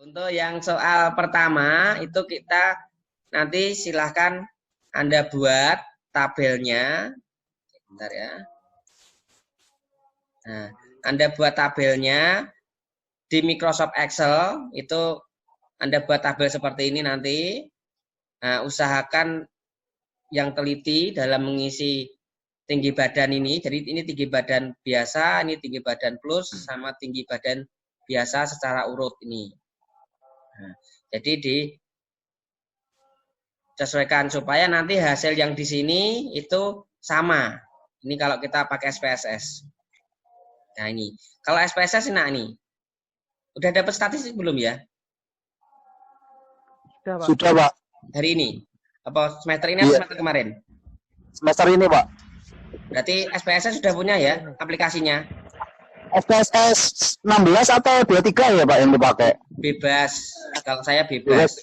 Untuk yang soal pertama itu kita nanti silahkan Anda buat tabelnya. Bentar ya. Nah, Anda buat tabelnya di Microsoft Excel, itu Anda buat tabel seperti ini nanti. Nah, usahakan yang teliti dalam mengisi tinggi badan ini. Jadi ini tinggi badan biasa, ini tinggi badan plus, sama tinggi badan biasa secara urut ini. Nah, jadi disesuaikan supaya nanti hasil yang di sini itu sama. Ini kalau kita pakai SPSS. Nah ini, kalau SPSS nah ini, udah dapat statistik belum ya? Sudah, Pak. Sudah, Pak. Hari ini? Apa semester ini atau semester kemarin? Semester ini, Pak. Berarti SPSS sudah punya ya aplikasinya? SPSS 16 atau 23 ya, Pak, yang dipakai? Bebas, kalau saya bebas.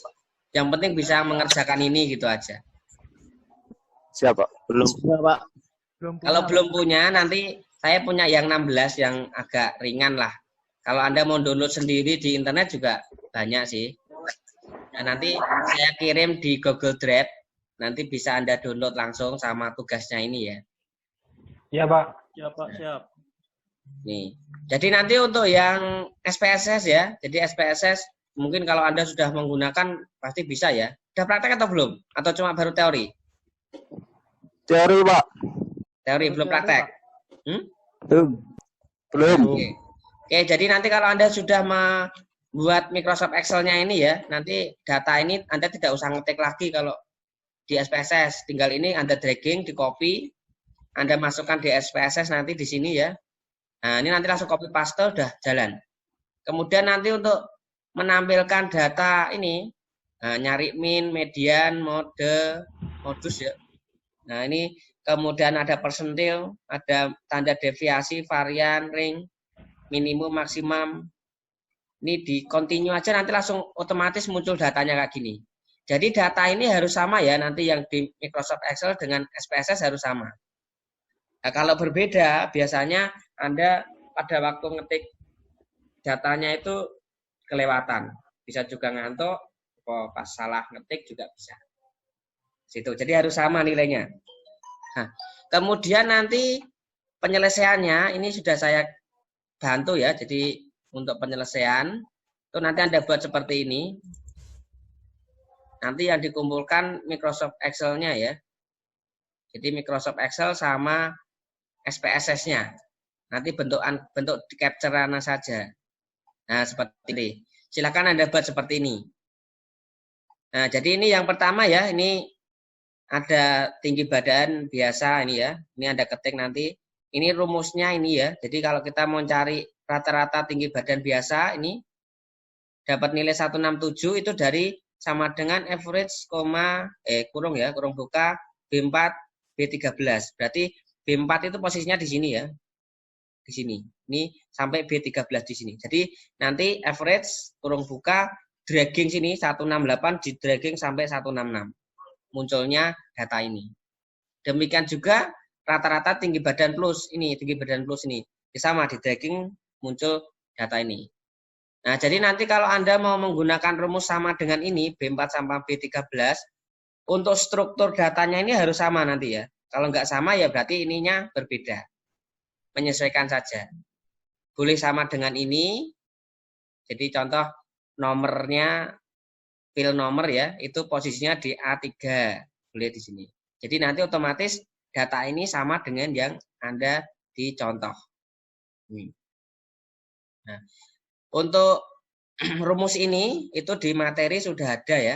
Yang penting bisa mengerjakan ini gitu aja. Siapa? Belum punya, Pak. Kalau belum punya, nanti saya punya yang 16 yang agak ringan lah. Kalau Anda mau download sendiri di internet juga banyak sih. Nah, nanti saya kirim di Google Drive. Nanti bisa Anda download langsung sama tugasnya ini ya. Iya, Pak. Siap, Pak, siap. Nih. Jadi nanti untuk yang SPSS ya. Jadi SPSS mungkin kalau Anda sudah menggunakan pasti bisa ya. Sudah praktek atau belum? Atau cuma baru teori? Teori, Pak. Teori belum praktek. Belum. Oke, jadi nanti kalau Anda sudah membuat Microsoft Excel-nya ini ya, nanti data ini Anda tidak usah ngetik lagi kalau di SPSS. Tinggal ini Anda dragging, di copy, Anda masukkan di SPSS nanti di sini ya. Nah, ini nanti langsung copy paste udah jalan. Kemudian nanti untuk menampilkan data ini, nah, nyari min, median, mode, modus ya. Nah, ini kemudian ada persentil, ada tanda deviasi, varian, ring, minimum, maksimum. Ini di continue aja nanti langsung otomatis muncul datanya kayak gini. Jadi data ini harus sama ya, nanti yang di Microsoft Excel dengan SPSS harus sama. Nah, kalau berbeda, biasanya Anda pada waktu ngetik datanya itu kelewatan. Bisa juga ngantuk, pas salah ngetik juga bisa. Situ. Jadi harus sama nilainya. Nah, kemudian nanti penyelesaiannya ini sudah saya bantu ya. Jadi untuk penyelesaian itu nanti Anda buat seperti ini. Nanti yang dikumpulkan Microsoft Excel-nya ya. Jadi Microsoft Excel sama SPSS-nya. Nanti bentuk di capture mana saja. Nah, seperti ini. Silakan Anda buat seperti ini. Nah, jadi ini yang pertama ya, ini ada tinggi badan biasa ini ya. Ini Anda ketik nanti. Ini rumusnya ini ya. Jadi kalau kita mau cari rata-rata tinggi badan biasa ini dapat nilai 167 itu dari sama dengan average kurung buka B4 B13. Berarti B4 itu posisinya di sini ya. Di sini. Ini sampai B13 di sini. Jadi nanti average kurung buka dragging sini 168 di dragging sampai 166. Munculnya data ini. Demikian juga rata-rata tinggi badan plus ini, tinggi badan plus ini. Sama di dragging muncul data ini. Nah, jadi nanti kalau Anda mau menggunakan rumus sama dengan ini, B4 sampai B13, untuk struktur datanya ini harus sama nanti ya. Kalau nggak sama ya berarti ininya berbeda. Menyesuaikan saja. Boleh sama dengan ini. Jadi contoh nomornya, file nomor ya, itu posisinya di A3. Boleh di sini. Jadi nanti otomatis data ini sama dengan yang Anda dicontoh. Nah, untuk rumus ini itu di materi sudah ada ya.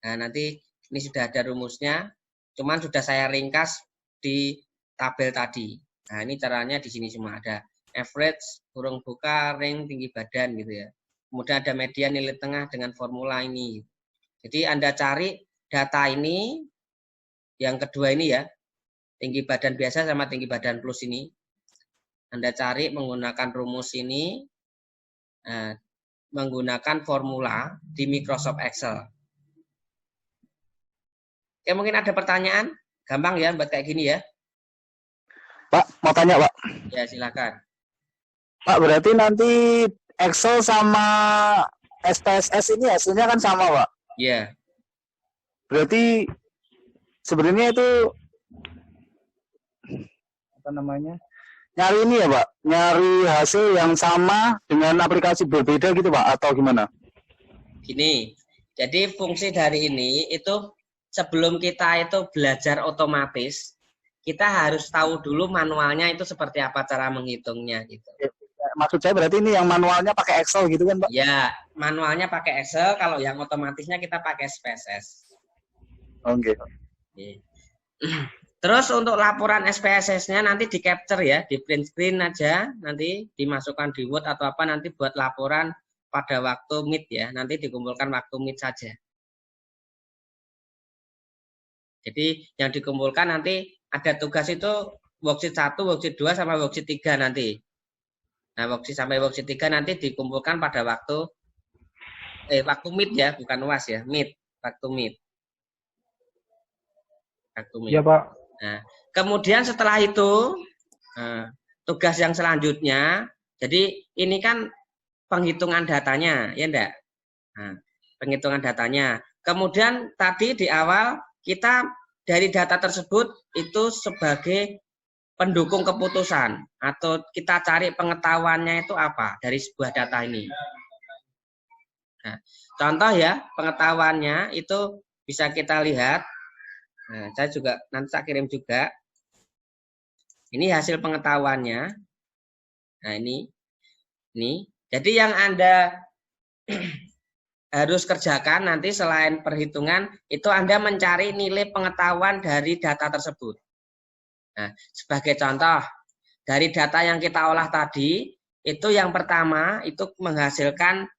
Nah, nanti ini sudah ada rumusnya. Cuman sudah saya ringkas di tabel tadi. Nah, ini caranya di sini semua ada average, kurung buka, ring, tinggi badan gitu ya. Kemudian ada median, nilai tengah dengan formula ini. Jadi Anda cari data ini, yang kedua ini ya, tinggi badan biasa sama tinggi badan plus ini. Anda cari menggunakan rumus ini, menggunakan formula di Microsoft Excel. Oke, mungkin ada pertanyaan? Gampang ya buat kayak gini ya. Pak, mau tanya, Pak. Ya, silakan. Pak, berarti nanti Excel sama SPSS ini hasilnya kan sama, Pak. Ya. Berarti sebenarnya itu apa namanya? Nyari ini ya, Pak. Nyari hasil yang sama dengan aplikasi berbeda gitu, Pak, atau gimana? Gini. Jadi fungsi dari ini itu sebelum kita itu belajar otomatis, kita harus tahu dulu manualnya itu seperti apa cara menghitungnya gitu. Maksud saya berarti ini yang manualnya pakai Excel gitu kan, Pak? Ya, manualnya pakai Excel, kalau yang otomatisnya kita pakai SPSS. Oke. Terus untuk laporan SPSS-nya nanti di capture ya, di print screen aja, nanti dimasukkan di Word atau apa nanti buat laporan pada waktu Meet ya, nanti dikumpulkan waktu Meet saja. Jadi yang dikumpulkan nanti ada tugas itu worksheet 1, worksheet 2 sama worksheet 3 nanti. Nah, worksheet sampai worksheet 3 nanti dikumpulkan pada waktu Meet ya, bukan UAS ya, Meet, waktu Meet. Waktu Meet. Iya, Pak. Nah, kemudian setelah itu tugas yang selanjutnya, jadi ini kan penghitungan datanya, ya enggak? Nah, penghitungan datanya. Kemudian tadi di awal kita dari data tersebut itu sebagai pendukung keputusan atau kita cari pengetahuannya itu apa dari sebuah data ini. Nah, contoh ya pengetahuannya itu bisa kita lihat. Nah, saya juga nanti saya kirim juga. Ini hasil pengetahuannya. Nah, ini. Jadi yang Anda harus kerjakan nanti selain perhitungan, itu Anda mencari nilai pengetahuan dari data tersebut. Nah, sebagai contoh, dari data yang kita olah tadi, itu yang pertama, itu menghasilkan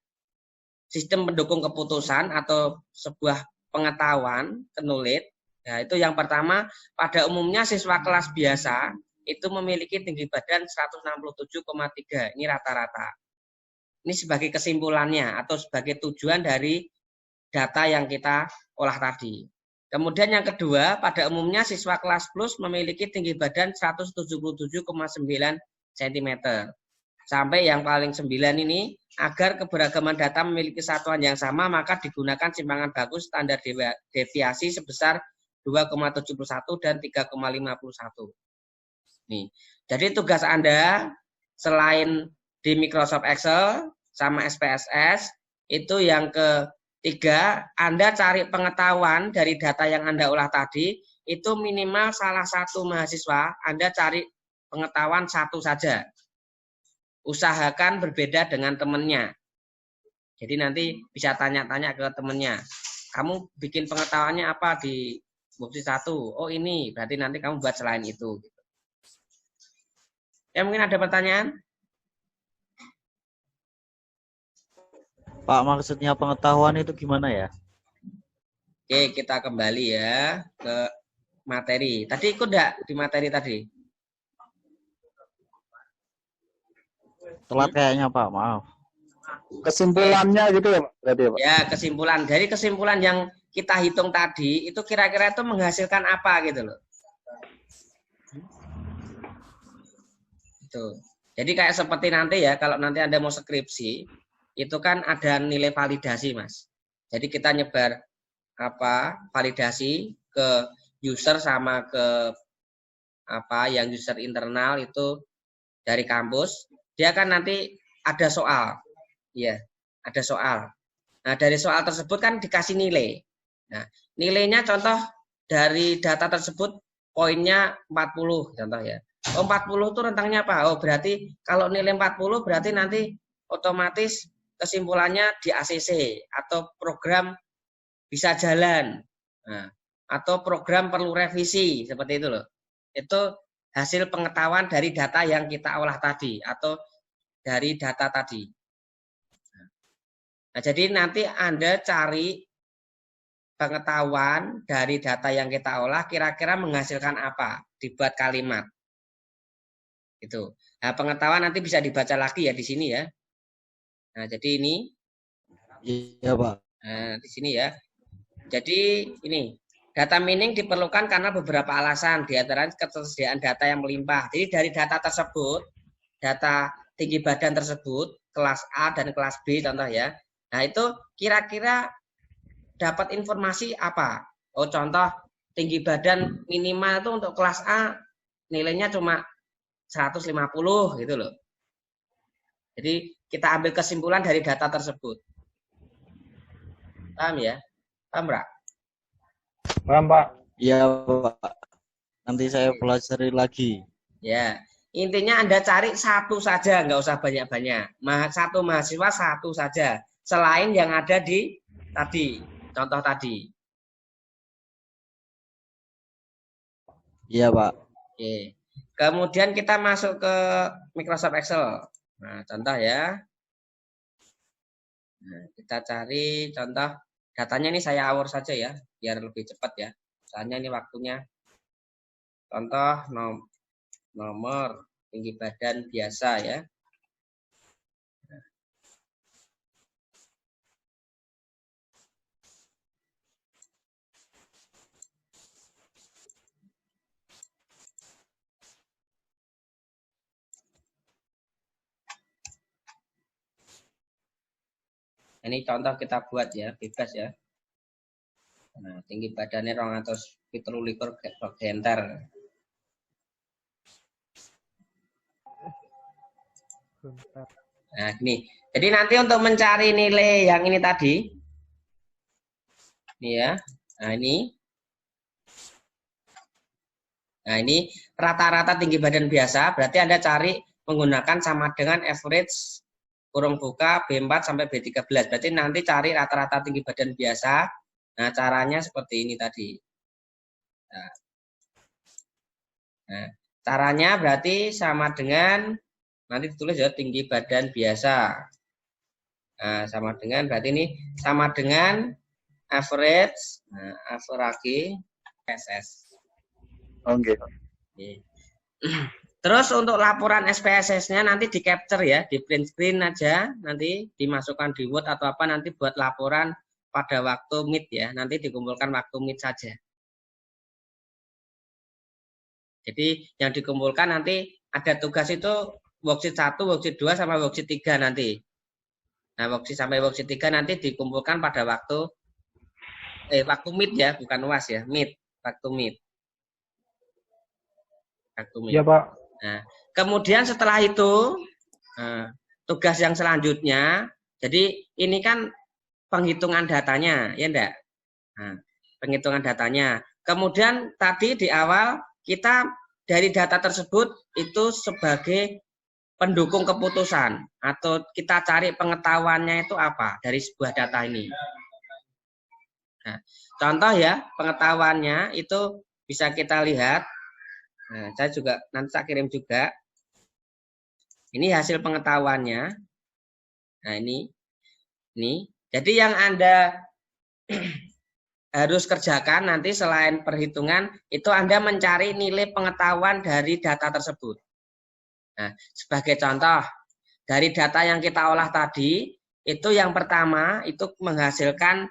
sistem pendukung keputusan atau sebuah pengetahuan, knowledge. Nah, itu yang pertama, pada umumnya siswa kelas biasa itu memiliki tinggi badan 167,3. Ini rata-rata. Ini sebagai kesimpulannya atau sebagai tujuan dari data yang kita olah tadi. Kemudian yang kedua, pada umumnya siswa kelas plus memiliki tinggi badan 177,9 cm. Sampai yang paling 9 ini, agar keberagaman data memiliki satuan yang sama, maka digunakan simpangan bagus standar deviasi sebesar 2,71 dan 3,51. Nih, jadi tugas Anda selain di Microsoft Excel sama SPSS, itu yang ketiga, Anda cari pengetahuan dari data yang Anda olah tadi, itu minimal salah satu mahasiswa, Anda cari pengetahuan satu saja. Usahakan berbeda dengan temannya. Jadi nanti bisa tanya-tanya ke temannya. Kamu bikin pengetahuannya apa di bukti 1? Oh ini, berarti nanti kamu buat selain itu. Ya mungkin ada pertanyaan? Pak, maksudnya pengetahuan itu gimana ya? Oke, kita kembali ya ke materi. Tadi ikut enggak di materi tadi? Telat kayaknya, Pak, maaf. Kesimpulannya gitu ya, Pak? Berarti ya, Pak? Ya, kesimpulan. Dari kesimpulan yang kita hitung tadi, itu kira-kira itu menghasilkan apa gitu loh. Itu. Jadi kayak seperti nanti ya, kalau nanti Anda mau skripsi, itu kan ada nilai validasi, Mas. Jadi kita nyebar validasi ke user sama ke yang user internal itu dari kampus. Dia kan nanti ada soal. Ya, ada soal. Nah, dari soal tersebut kan dikasih nilai. Nah, nilainya contoh dari data tersebut poinnya 40 contoh ya. Oh, 40 itu rentangnya apa? Oh, berarti kalau nilai 40 berarti nanti otomatis kesimpulannya di ACC atau program bisa jalan. Nah, atau program perlu revisi seperti itu loh. Itu hasil pengetahuan dari data yang kita olah tadi atau dari data tadi. Nah, jadi nanti Anda cari pengetahuan dari data yang kita olah kira-kira menghasilkan apa, dibuat kalimat. Itu. Nah, pengetahuan nanti bisa dibaca lagi ya di sini ya. Nah, jadi ini. Iya, Pak. Nah, di sini ya. Jadi ini data mining diperlukan karena beberapa alasan, di antara ketersediaan data yang melimpah. Jadi dari data tersebut, data tinggi badan tersebut, kelas A dan kelas B contoh ya, Nah, itu kira-kira dapat informasi apa? Oh, contoh tinggi badan minimal itu untuk kelas A nilainya cuma 150 gitu loh. Jadi kita ambil kesimpulan dari data tersebut. Paham ya? Paham, Bra? Paham, Pak? Iya, Pak. Nanti saya pelajari lagi. Ya, intinya Anda cari satu saja, nggak usah banyak-banyak. Satu mahasiswa satu saja, selain yang ada di tadi, contoh tadi. Iya, Pak. Oke. Kemudian kita masuk ke Microsoft Excel. Nah, contoh ya. Nah, kita cari contoh datanya ini saya awur saja ya, biar lebih cepat ya. Soalnya ini waktunya. Contoh nomor tinggi badan biasa ya. Ini contoh kita buat ya, bebas ya. Nah, tinggi badannya 217 genter. Nah, gini. Jadi nanti untuk mencari nilai yang ini tadi, ini ya. Nah, ini. Nah, ini rata-rata tinggi badan biasa, berarti Anda cari menggunakan sama dengan average kurung buka B4 sampai B13. Berarti nanti cari rata-rata tinggi badan biasa. Nah, caranya seperti ini tadi. Nah, caranya berarti sama dengan, nanti ditulis ya, tinggi badan biasa. Nah, sama dengan, berarti ini sama dengan average, nah, average SS. Oke. Terus untuk laporan SPSS-nya nanti di capture ya, di print screen aja, nanti dimasukkan di Word atau apa, nanti buat laporan pada waktu Meet ya, nanti dikumpulkan waktu Meet saja. Jadi yang dikumpulkan nanti ada tugas itu worksheet 1, worksheet 2, sama worksheet 3 nanti. Nah, worksheet sampai worksheet 3 nanti dikumpulkan pada waktu Meet ya, bukan UAS ya, Meet, waktu Meet. Waktu Meet. Iya, Pak. Nah, kemudian setelah itu tugas yang selanjutnya, jadi ini kan penghitungan datanya, ya enggak? Nah, penghitungan datanya. Kemudian tadi di awal kita dari data tersebut itu sebagai pendukung keputusan atau kita cari pengetahuannya itu apa dari sebuah data ini. Nah, contoh ya, pengetahuannya itu bisa kita lihat. Nah, saya juga nanti saya kirim juga. Ini hasil pengetahuannya. Nah, ini. Jadi yang Anda harus kerjakan nanti selain perhitungan, itu Anda mencari nilai pengetahuan dari data tersebut. Nah, sebagai contoh, dari data yang kita olah tadi, itu yang pertama, itu menghasilkan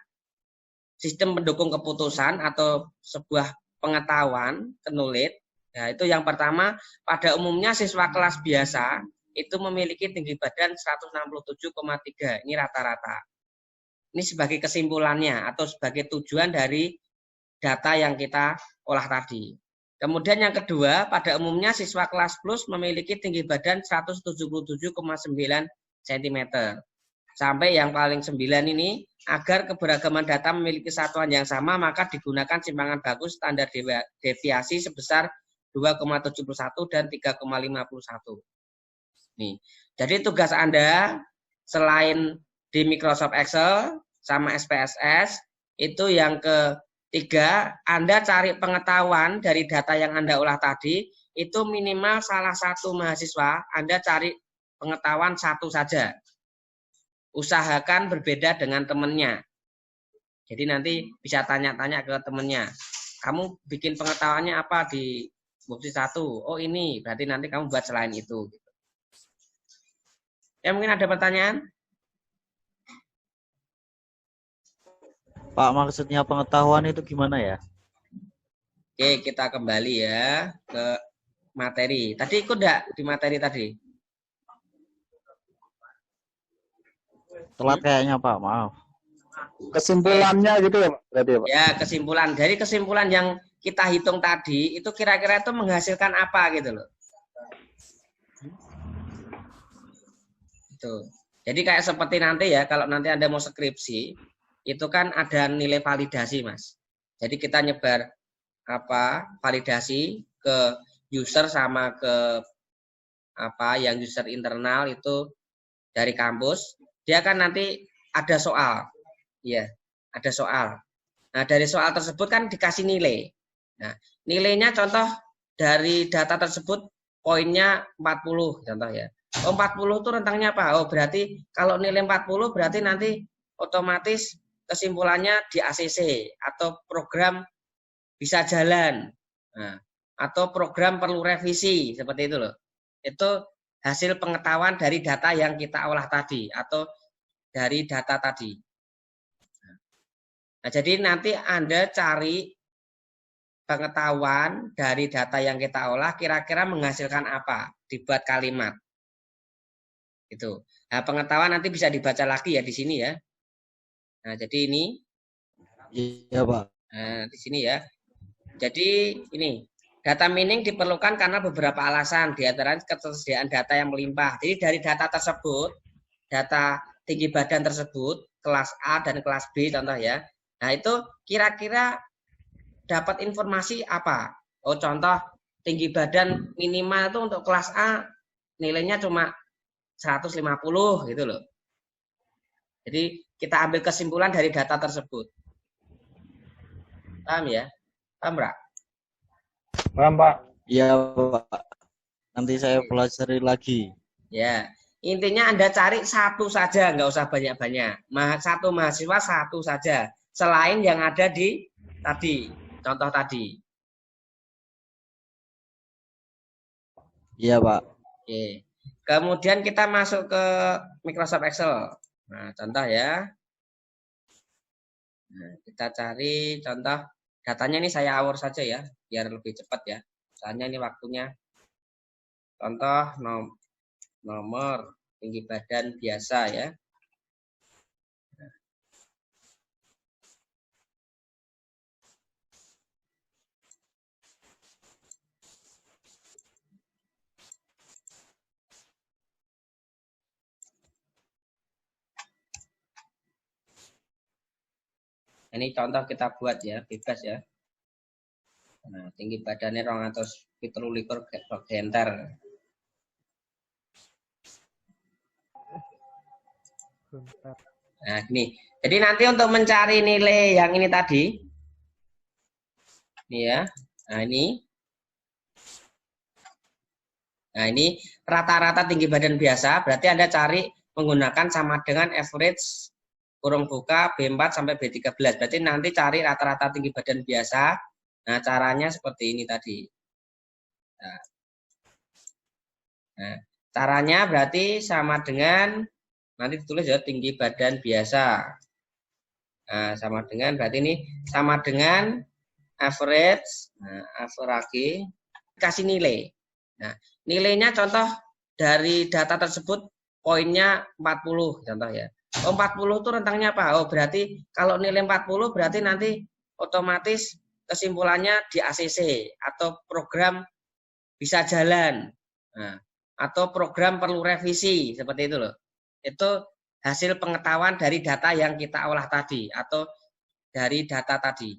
sistem pendukung keputusan atau sebuah pengetahuan, knowledge. Nah, itu yang pertama, pada umumnya siswa kelas biasa itu memiliki tinggi badan 167,3. Ini rata-rata. Ini sebagai kesimpulannya atau sebagai tujuan dari data yang kita olah tadi. Kemudian yang kedua, pada umumnya siswa kelas plus memiliki tinggi badan 177,9 cm. Sampai yang paling 9 ini, agar keberagaman data memiliki satuan yang sama, maka digunakan simpangan bagus standar deviasi sebesar 2,71 dan 3,51. Nih, jadi tugas Anda selain di Microsoft Excel sama SPSS, itu yang ketiga, Anda cari pengetahuan dari data yang Anda olah tadi, itu minimal salah satu mahasiswa, Anda cari pengetahuan satu saja. Usahakan berbeda dengan temannya. Jadi nanti bisa tanya-tanya ke temannya. Kamu bikin pengetahuannya apa di bukti 1? Oh ini, berarti nanti kamu buat selain itu. Ya mungkin ada pertanyaan? Pak, maksudnya pengetahuan itu gimana ya? Oke, kita kembali ya ke materi. Tadi ikut enggak di materi tadi? Telat kayaknya Pak, maaf. Kesimpulannya gitu ya Pak? Berarti ya Pak? Ya, kesimpulan. Dari kesimpulan yang kita hitung tadi, itu kira-kira itu menghasilkan apa gitu loh. Itu. Jadi kayak seperti nanti ya, kalau nanti Anda mau skripsi, itu kan ada nilai validasi, Mas. Jadi kita nyebar validasi ke user sama ke yang user internal itu dari kampus, dia kan nanti ada soal. Ya, ada soal. Nah, dari soal tersebut kan dikasih nilai. Nah, nilainya contoh dari data tersebut poinnya 40 contoh ya. Oh, 40 itu rentangnya apa? Oh, berarti kalau nilai 40 berarti nanti otomatis kesimpulannya di ACC atau program bisa jalan. Nah, atau program perlu revisi seperti itu loh. Itu hasil pengetahuan dari data yang kita olah tadi atau dari data tadi. Nah, jadi nanti Anda cari pengetahuan dari data yang kita olah kira-kira menghasilkan apa, dibuat kalimat. Itu. Nah, pengetahuan nanti bisa dibaca lagi ya di sini ya. Nah, jadi ini. Iya Pak. Nah, di sini ya. Jadi ini data mining diperlukan karena beberapa alasan, di antara ketersediaan data yang melimpah. Jadi dari data tersebut, data tinggi badan tersebut, kelas A dan kelas B contoh ya. Nah, itu kira-kira dapat informasi apa? Oh, contoh tinggi badan minimal itu untuk kelas A nilainya cuma 150 gitu loh. Jadi kita ambil kesimpulan dari data tersebut. Paham ya? Paham, Pak? Paham Pak? Iya Pak. Nanti saya pelajari lagi. Ya, intinya Anda cari satu saja, nggak usah banyak-banyak. Satu mahasiswa satu saja, selain yang ada di tadi, contoh tadi. Iya Pak. Oke. Kemudian kita masuk ke Microsoft Excel. Nah, contoh ya. Nah, kita cari contoh datanya ini saya awur saja ya, biar lebih cepat ya. Soalnya ini waktunya. Contoh nomor tinggi badan biasa ya. Ini contoh kita buat ya, bebas ya. Nah, tinggi badannya 217 genter. Nah, gini. Jadi nanti untuk mencari nilai yang ini tadi, ini ya. Nah, ini. Nah, ini rata-rata tinggi badan biasa, berarti Anda cari menggunakan sama dengan average kurung buka B4 sampai B13. Berarti nanti cari rata-rata tinggi badan biasa. Nah, caranya seperti ini tadi. Nah, caranya berarti sama dengan, nanti ditulis ya, tinggi badan biasa. Nah, sama dengan, berarti ini sama dengan average, average, kasih nilai. Nah, nilainya contoh dari data tersebut poinnya 40 contoh ya. Oh, 40 itu rentangnya apa? Oh, berarti kalau nilai 40 berarti nanti otomatis kesimpulannya di ACC atau program bisa jalan. Nah, atau program perlu revisi seperti itu loh. Itu hasil pengetahuan dari data yang kita olah tadi atau dari data tadi.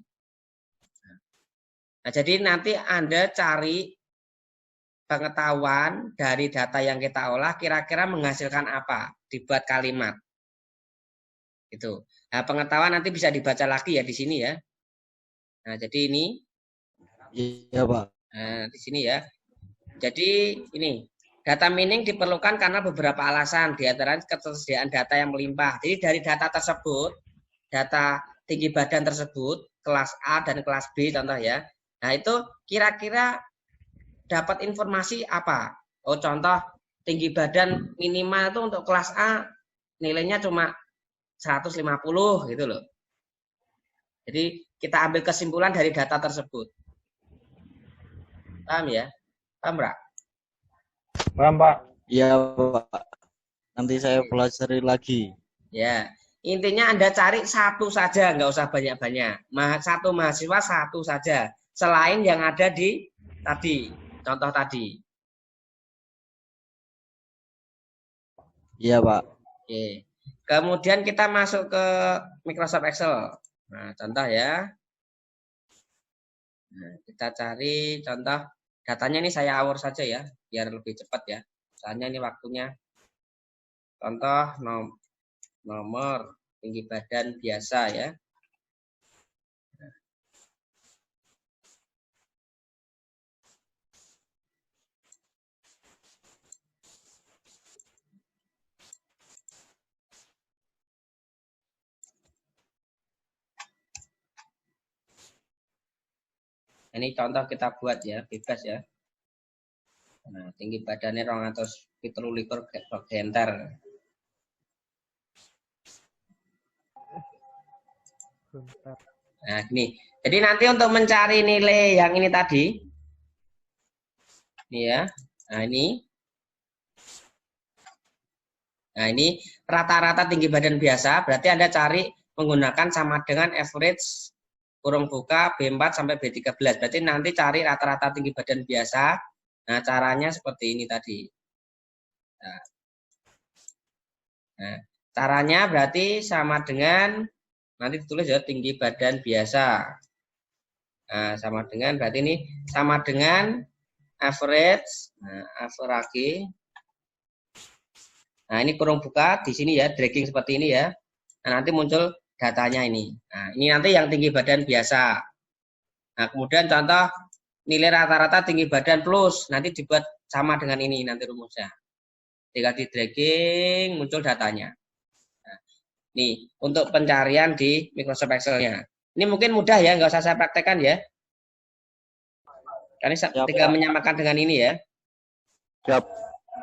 Nah, jadi nanti Anda cari pengetahuan dari data yang kita olah kira-kira menghasilkan apa, dibuat kalimat. Itu. Nah, pengetahuan nanti bisa dibaca lagi ya di sini ya. Nah, jadi ini. Iya Pak. Nah, di sini ya. Jadi ini data mining diperlukan karena beberapa alasan, di antara ketersediaan data yang melimpah. Jadi dari data tersebut, data tinggi badan tersebut, kelas A dan kelas B contoh ya. Nah, itu kira-kira dapat informasi apa? Oh, contoh tinggi badan minimal itu untuk kelas A nilainya cuma 150 gitu loh. Jadi kita ambil kesimpulan dari data tersebut. Paham ya? Paham, Pak? Paham Pak? Iya Pak. Nanti saya pelajari lagi. Ya, intinya Anda cari satu saja, nggak usah banyak-banyak. Satu mahasiswa satu saja, selain yang ada di tadi, contoh tadi. Iya, Pak. Oke. Kemudian kita masuk ke Microsoft Excel. Nah, contoh ya. Nah, kita cari contoh datanya ini saya awur saja ya, biar lebih cepat ya. Soalnya ini waktunya. Contoh nomor tinggi badan biasa ya. Ini contoh kita buat ya, bebas ya. Nah, tinggi badannya 217 genter. Nah, gini. Jadi nanti untuk mencari nilai yang ini tadi, ini ya. Nah, ini. Nah, ini rata-rata tinggi badan biasa, berarti Anda cari menggunakan sama dengan average kurung buka B4 sampai B13. Berarti nanti cari rata-rata tinggi badan biasa. Nah, caranya seperti ini tadi. Nah, caranya berarti sama dengan, nanti ditulis ya, tinggi badan biasa. Nah, sama dengan, berarti ini sama dengan average, average. Nah, ini kurung buka di sini ya, dragging seperti ini ya. Nah, nanti muncul datanya ini. Nah, ini nanti yang tinggi badan biasa. Nah, kemudian contoh nilai rata-rata tinggi badan plus, nanti dibuat sama dengan ini nanti rumusnya. Ketika di dragging muncul datanya. Nah, nih, untuk pencarian di Microsoft Excel-nya. Ini mungkin mudah ya, nggak usah saya praktekkan ya. Karena tinggal menyamakan dengan ini ya. Siap.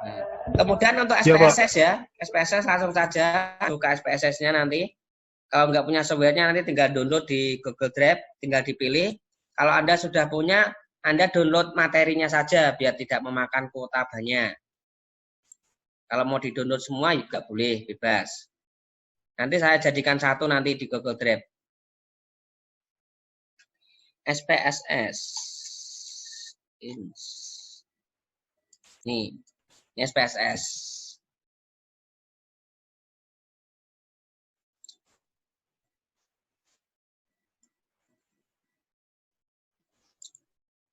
Nah, kemudian untuk SPSS ya, SPSS langsung saja buka SPSS-nya nanti. Kalau nggak punya software-nya nanti tinggal download di Google Drive, tinggal dipilih. Kalau Anda sudah punya, Anda download materinya saja biar tidak memakan kuota banyak. Kalau mau di-download semua juga boleh, bebas. Nanti saya jadikan satu nanti di Google Drive. SPSS. Nih. Ini SPSS.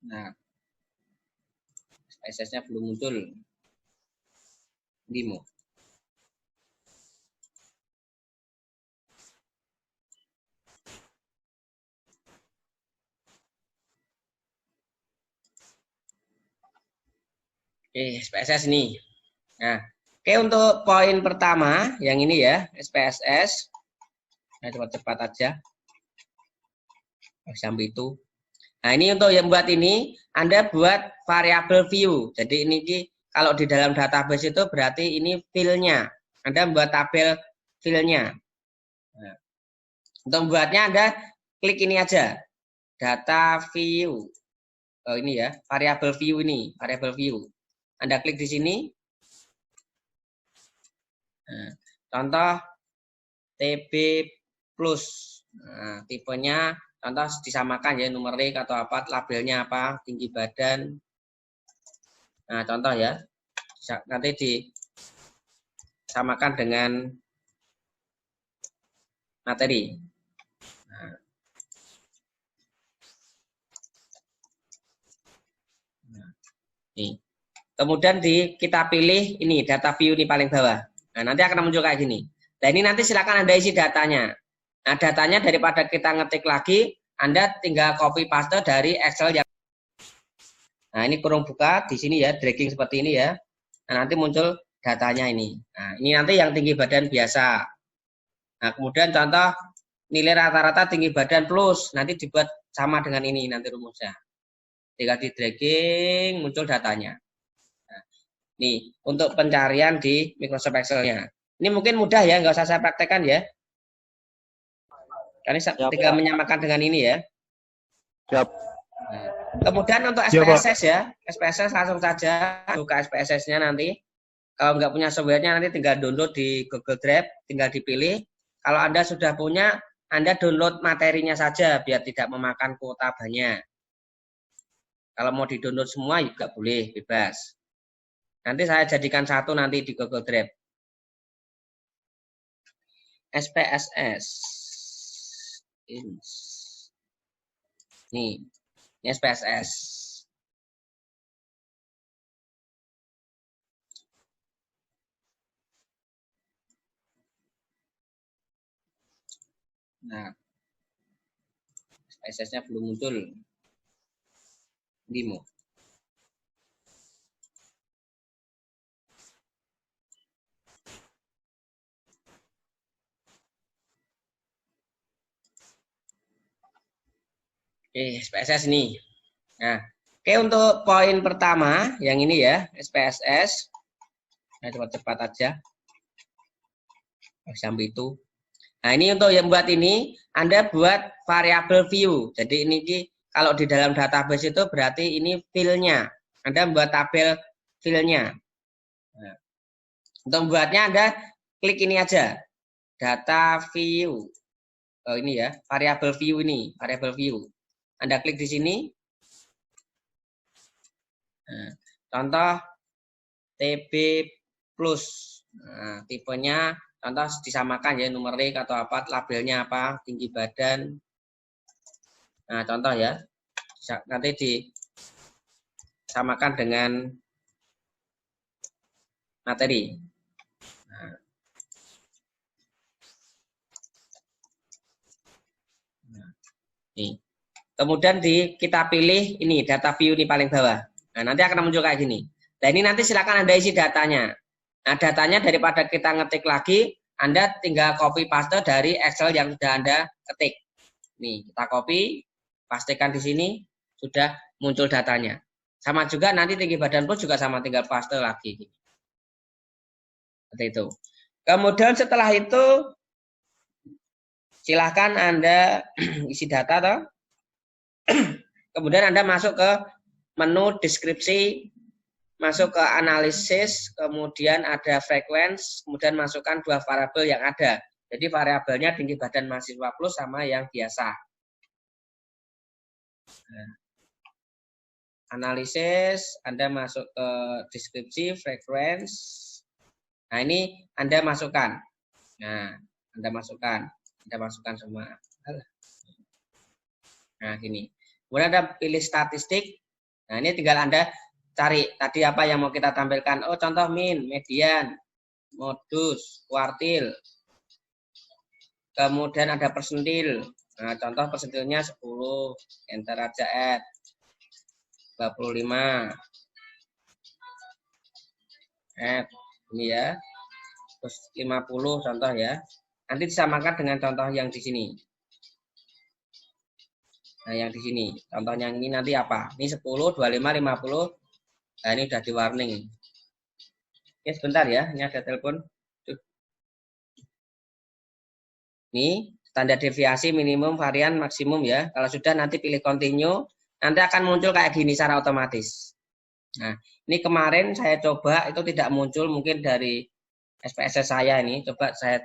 Nah, SPSS-nya belum muncul. Demo. Oke, SPSS ini. Nah, oke, untuk poin pertama yang ini ya, SPSS. Nah, cepat-cepat aja. Sampai itu. Nah, ini untuk yang buat ini, Anda buat variabel view. Jadi ini kalau di dalam database itu berarti ini fill-nya. Anda membuat tabel fill-nya. Nah, untuk membuatnya Anda klik ini aja. Data view. Oh, ini ya, variabel view ini, variabel view. Anda klik di sini. Nah, contoh TB plus. Nah, tipenya contoh disamakan ya, numerik atau apa, labelnya apa, tinggi badan. Nah, contoh ya. Nanti disamakan dengan materi. Nah. Nih. Kemudian kita pilih ini data view ini paling bawah. Nah, nanti akan muncul kayak gini. Nah, ini nanti silakan Anda isi datanya. Nah, datanya daripada kita ngetik lagi, Anda tinggal copy paste dari Excel yang. Nah, ini kurung buka di sini ya, dragging seperti ini ya. Nah, nanti muncul datanya ini. Nah, ini nanti yang tinggi badan biasa. Nah, kemudian contoh nilai rata-rata tinggi badan plus, nanti dibuat sama dengan ini nanti rumusnya. Ketika di dragging muncul datanya. Nih, untuk pencarian di Microsoft Excel-nya. Ini mungkin mudah ya, nggak usah saya praktekkan ya. Karena tinggal menyamakan dengan ini ya. Siap. Nah, kemudian untuk SPSS ya, SPSS langsung saja buka SPSS-nya nanti. Kalau nggak punya softwarenya nanti tinggal download di Google Drive, tinggal dipilih. Kalau Anda sudah punya, Anda download materinya saja biar tidak memakan kuota banyak. Kalau mau di-download semua juga boleh, bebas. Nanti saya jadikan satu nanti di Google Drive. SPSS. Nih, ini SPSS. Nah, SPSS-nya belum muncul. Demo. Oke, SPSS ini. Nah, oke untuk poin pertama yang ini ya, SPSS. Nah, cepat-cepat aja. Sampai itu. Nah, ini untuk yang buat ini, Anda buat variabel view. Jadi ini kalau di dalam database itu berarti ini fill-nya. Anda membuat tabel fill-nya. Nah, untuk membuatnya Anda klik ini aja. Data view. Oh, ini ya, variabel view ini, variabel view. Anda klik di sini. Nah, contoh TB plus. Nah, tipenya contoh disamakan ya, numerik atau apa, labelnya apa, tinggi badan. Nah, contoh ya. Nanti disamakan dengan materi. Nah. Nih. Kemudian kita pilih ini data view ini paling bawah. Nah, nanti akan muncul kayak gini. Nah, ini nanti silakan Anda isi datanya. Nah, datanya daripada kita ngetik lagi, Anda tinggal copy paste dari Excel yang sudah Anda ketik. Nih, kita copy, pastikan di sini sudah muncul datanya. Sama juga nanti tinggi badan pun juga sama, tinggal paste lagi. Seperti itu. Kemudian setelah itu silahkan Anda isi data toh. Kemudian Anda masuk ke menu deskripsi, masuk ke analisis, kemudian ada frekuensi, kemudian masukkan dua variabel yang ada. Jadi variabelnya tinggi badan mahasiswa plus sama yang biasa. Nah, analisis, Anda masuk ke deskripsi, frekuensi. Nah, ini Anda masukkan. Nah, Anda masukkan semua. Nah, gini. Kemudian Anda pilih statistik. Nah, ini tinggal Anda cari tadi apa yang mau kita tampilkan. Oh, contoh min, median, modus, kuartil. Kemudian ada persentil. Nah, contoh persentilnya 10. Enter aja add. 25. Add. Ini ya. Terus 50 contoh ya. Nanti disamakan dengan contoh yang di sini. Nah, yang di sini. Contohnya ini nanti apa? Ini 10, 25, 50. Nah, ini udah di warning. Oke, sebentar ya. Ini ada telepon. Ini standar deviasi minimum, varian, maksimum ya. Kalau sudah nanti pilih continue. Nanti akan muncul kayak gini secara otomatis. Nah, ini kemarin saya coba itu tidak muncul mungkin dari SPSS saya ini. Coba saya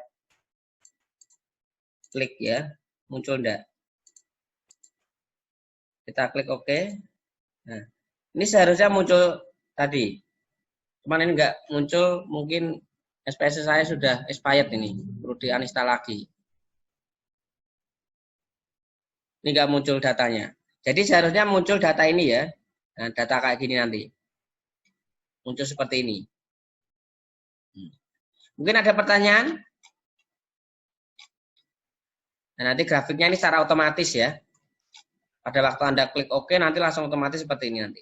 klik ya. Muncul enggak? Kita klik OK. Nah, ini seharusnya muncul tadi. Cuman ini enggak muncul, mungkin SPSS saya sudah expired ini. Perlu di-uninstall lagi. Ini enggak muncul datanya. Jadi seharusnya muncul data ini ya. Nah, data kayak gini nanti. Muncul seperti ini. Mungkin ada pertanyaan? Nah, nanti grafiknya ini secara otomatis ya. Pada waktu Anda klik OK, nanti langsung otomatis seperti ini nanti.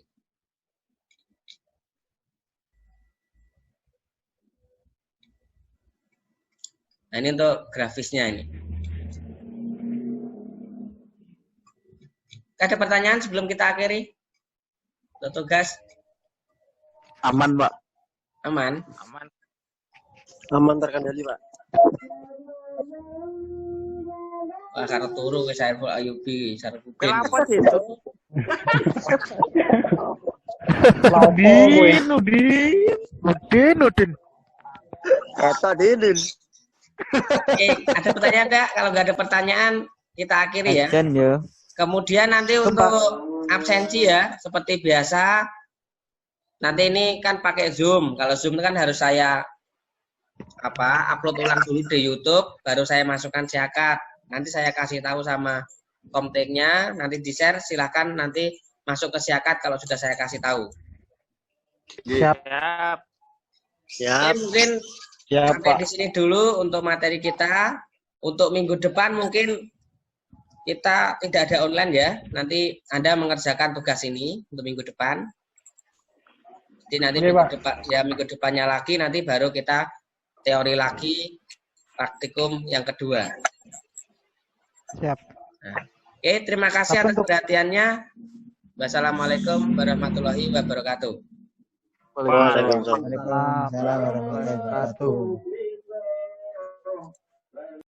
Nah, ini untuk grafisnya ini. Ada pertanyaan sebelum kita akhiri? Untuk tugas? Aman, Pak. Aman? Aman. Aman terkendali, Pak. Wah, karo turu ke Saiful Ayubi, Sarfudin. Kenapa sih itu? Udin. Kata Dinin. Oke, ada pertanyaan enggak? Kalau nggak ada pertanyaan, kita akhiri ya. Action ya. Kemudian nanti untuk absensi ya, seperti biasa. Nanti ini kan pakai Zoom. Kalau Zoom kan harus saya upload ulang dulu di YouTube, baru saya masukkan siakat. Nanti saya kasih tahu sama komteknya, nanti di-share, silahkan nanti masuk ke siakat kalau sudah saya kasih tahu. Siap. Oke, mungkin sampai di sini dulu untuk materi kita. Untuk minggu depan mungkin kita tidak ada online ya. Nanti Anda mengerjakan tugas ini untuk minggu depan. Jadi nanti minggu depannya lagi nanti baru kita teori lagi, praktikum yang kedua. Siap. Nah, oke, terima kasih atas perhatiannya. Wassalamualaikum warahmatullahi wabarakatuh. Waalaikumsalam. Waalaikumsalam warahmatullahi wabarakatuh.